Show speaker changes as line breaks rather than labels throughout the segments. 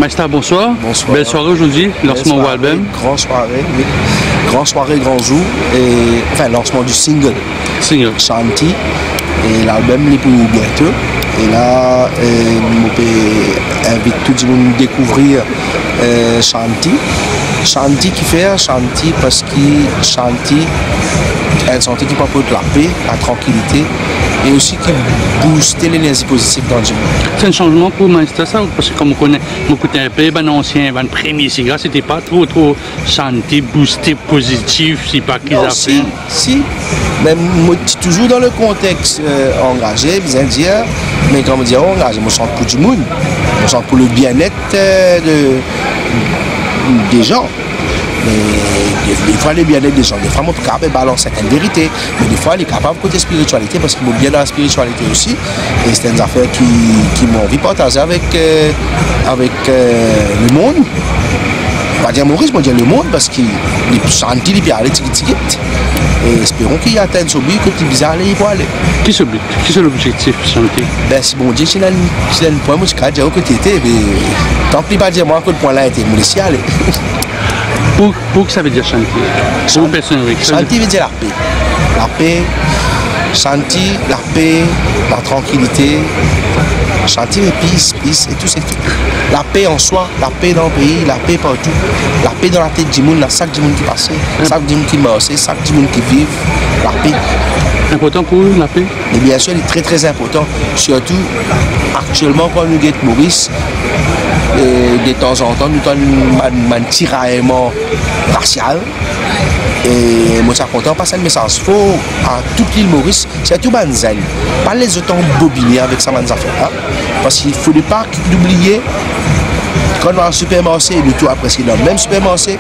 Maestra, bonsoir.
Bonsoir.
Belle soirée aujourd'hui, lancement de l'album.
Grande soirée, oui. Grande soirée, grand jour. Et, enfin, lancement du single. Shanti. Et l'album est pour bientôt. Et là, je invite tout le monde à découvrir Shanti. Shanti qui fait Shanti parce que Shanti est une santé qui apporte la paix, la tranquillité et aussi qui booste l'énergie positive dans le monde.
C'est un changement pour Maestra ça, parce que comme on connaît beaucoup de pays, l'ancien, le premier cigare, c'était pas trop Shanti, boosté, positif, c'est pas qu'ils ont fait.
Si, mais moi, toujours dans le contexte engagé, bien dire, mais comme dire engagé, je me sens pour du monde, je me sens pour le bien-être des gens. Mais des fois, le bien-être des gens, des fois, on peut capable de balancer certaines vérités, mais des fois, on est capable de côté spiritualité parce qu'il faut bien dans la spiritualité aussi. Et c'est une affaire qui m'ont envie de partager avec le monde. On va dire Maurice, on va dire le monde parce qu'il Shanti, il peut aller tic-tic. Et espérons qu'il atteigne ce but, que tu puisses aller, il peut aller.
Qui est ce but? Qui est l'objectif, Shanti?
Ben, si bon Dieu, si c'est un point, moi, je vais dire que tu étais, mais tant qu'il ne pas dire moi que le point là était, moi, je aller.
Pour que ça veut dire Shanti? Pour personne, oui.
Shanti veut dire la paix. La paix, Shanti, la paix, la tranquillité. Shanti et peace, et tout c'est tout. La paix en soi, la paix dans le pays, la paix partout. La paix dans la tête du monde, la sac du monde qui passe, sac du monde qui meurt, sac du monde qui vit. La paix.
Important pour eux, la paix?
Et bien sûr, il est très très important. Surtout, actuellement, quand nous guettons Maurice, de temps en temps, nous avons un tiraillement racial. Et moi, je suis content de passer le message. Il faut, à toute l'île Maurice, surtout Banzel, pas les autant bobiner avec ça, hein? Parce qu'il ne faut pas oublier, quand on va au supermarché, nous tout apprécier dans le même supermarché,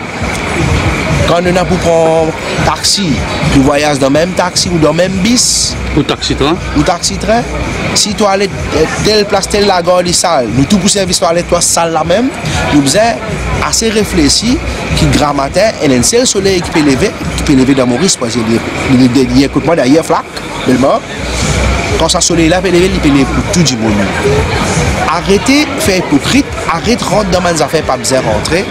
quand on a pour prendre taxi, tu voyages dans le même taxi ou dans le même bus.
Ou taxi-train.
Ou taxi-train. Si tu allais telle place, telle la gare, les salles, nous tout pour service, tu allais toi salle là même, nous faisons assez réfléchi qui grammaire et un seul soleil qui peut lever dans Maurice, parce qu'il écoute moi d'ailleurs flac, tellement. Quand ça soleil là peut lever, il peut lever pour tout du monde. Arrêtez de faire hypocrite, arrêtez de rentrer dans mes affaires, pas besoin de rentrer.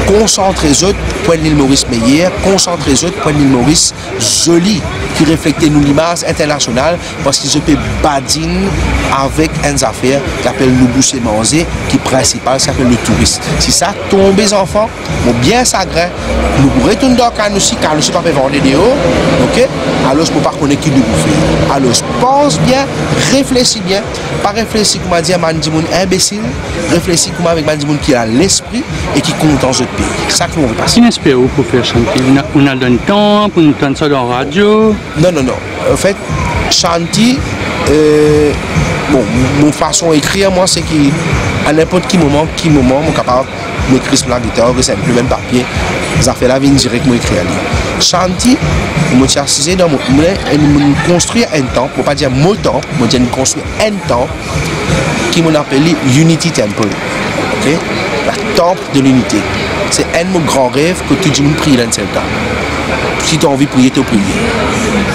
Concentrez-vous pour l'île Maurice meilleure, concentrez-vous pour l'île Maurice jolie, qui reflète nous l'image internationale, parce qu'ils se peut badine avec une affaire qui s'appelle le boucher manger, qui est principal, ça s'appelle le tourisme. Si ça tombe les enfants, bien sacré, nous pourrons retourner dans le canot aussi, car nous ne pas vendre des hauts, ok? Alors je ne peux pas connaître qui de bouffer. Alors je pense bien, réfléchis bien, pas réfléchir comme dit un monde imbécile, réfléchis comme avec un monde qui a l'esprit et qui compte dans ce pays. C'est ça que nous repasse.
Qui inspire pour faire Shanti? On a donné temps pour nous entendre ça dans la radio?
Non. En fait, Shanti, mon façon d'écrire, moi, c'est qu'à n'importe quel moment, je suis capable d'écrire sur la guitare, c'est le même papier. Ça fait la vie directement écrire. Shanti, je suis assisté dans mon construire un temps, pour ne pas dire mon temps, je construire un temps qui m'a appelé Unity Temple. Okay? La temple de l'unité. C'est un de mes grands rêves que tout le monde prie dans ce temps. Si tu as envie de prier, tu peux prier.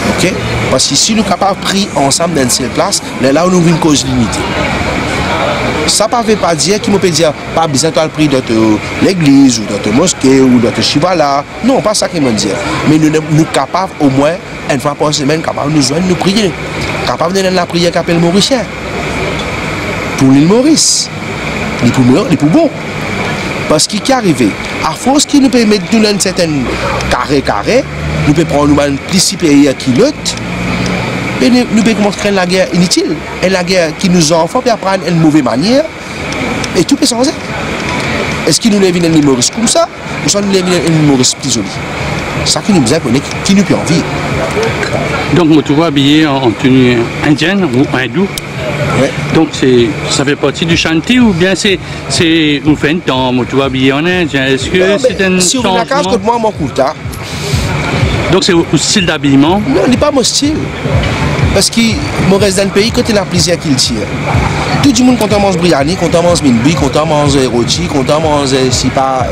Ok? Parce que si nous sommes capables de prier ensemble dans cette place, là où nous avons une cause l'unité. Ça ne veut pas dire qu'il me peut dire pas besoin de prier dans l'église ou dans la mosquée ou dans le chivala. Non, pas ça qu'il me dit. Mais nous sommes capables au moins, une fois par semaine, capables de nous joindre, nous prier. Capables de donner la prière qui appelle Mauricien. Pour l'île Maurice. Les plus beaux. Parce qu'il est arrivé, à force qu'il nous peut mettre dans un certain carré, nous pouvons prendre un plus supérieur qui l'autre, et nous pouvons commencer à créer la guerre inutile, et la guerre qui nous enfants peut apprendre une mauvaise manière, et tout peut changer. Est-ce qu'il nous lève une Maurice comme ça, ou soit nous lève une Maurice plus jolie? C'est ça qui nous a connu, qui nous peut envie.
Donc, tu vois habillé en tenue indienne ou hindoue?
Ouais.
Donc ça fait partie du Shanti ou bien c'est on fait un temps, tu vas habiller en indien? Est-ce que c'est un
si on a la case, moi mon coulta.
Donc c'est au style d'habillement?
Non, ce n'est pas mon style. Parce que mon reste dans le pays, quand il a plaisir qu'il tire. Tout le monde, quand on mange biryani, quand on mange minbi, quand on mange roti, quand on mange si pas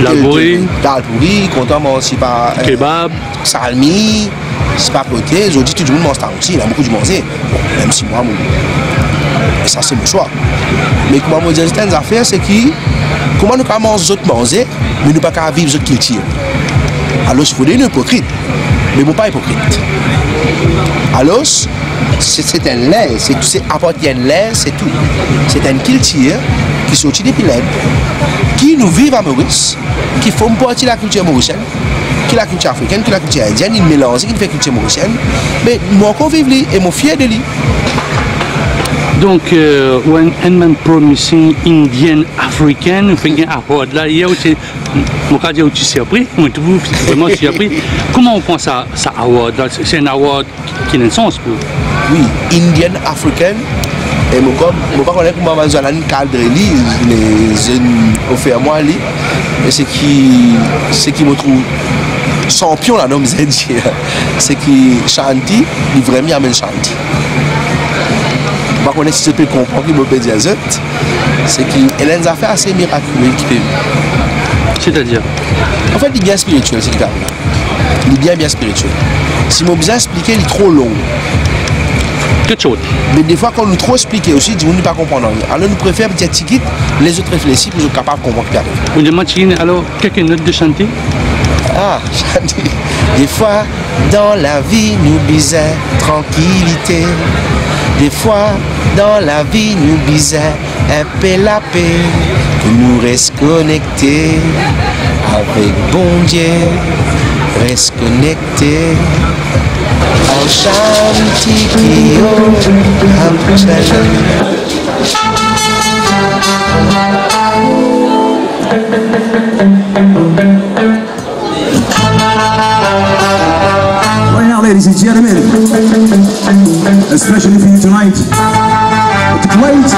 dalpouri,
quand on mange si pas
kebab,
salmi, si pas côté, je dis tout le monde mange ça aussi, il a beaucoup de manger. Bon, même si moi, ça c'est mon choix. Mais comment me dire certaines affaires, c'est que comment nous pouvons manger, mais nous ne pouvons pas vivre notre culture. Alors, il faut des hypocrites, mais nous ne sommes pas hypocrites. Alors, c'est un lait, c'est apporter un lait, c'est tout. C'est une culture qui sortit depuis l'aide, qui nous vivent à Maurice, qui font partie de la culture mauricienne, qui est la culture africaine, qui est la culture indienne, ils mélangent, qui fait la culture mauricienne. Mais moi, je vis lui et je suis fier de lui.
Donc, when un promising Indian African, fait un award là, il y a aussi, moi je dis surpris, moi je trouve vraiment surpris. Comment on pense à ça award là? C'est un award qui a un sens pour.
Oui, Indian African. Et moi, je ne sais pas comment on va cadre les jeunes offerts moi, et ce qui me trouve champion là dans mes Indiens, c'est que Shanti, il vraiment amène Shanti. Je ne sais pas si je peux comprendre ce que je peux dire, c'est qu'il a des affaires assez miraculeuses qui peuvent.
C'est-à-dire?
En fait, il est bien spirituel, c'est qu'il est bien spirituel. Si je vous expliquer, il est trop long.
Quelque chose.
Mais des fois, quand nous trop expliquer aussi, on ne pas comprendre rien. Alors, nous préférons petit ticket, les autres réfléchissent pour être capables de comprendre ce qu'il y a.
Vous demandez alors quelques notes de chanter?
Ah, Shanti. Des fois, dans la vie, nous bisons tranquillité. Des fois, dans la vie, nous bisons un peu la paix. Que nous restons connectés avec bon Dieu. Reste connectés. En Shanti Kyo,
Right now, ladies and gentlemen, especially for you tonight, with the great,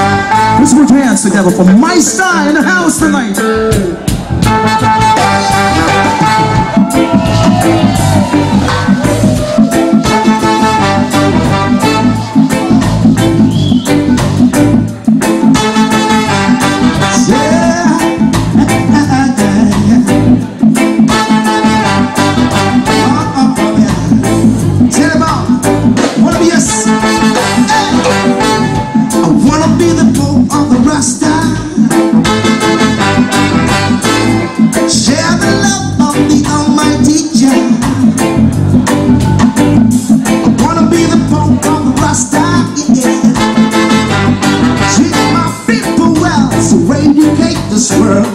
let's put your hands together for my style in the house tonight. This world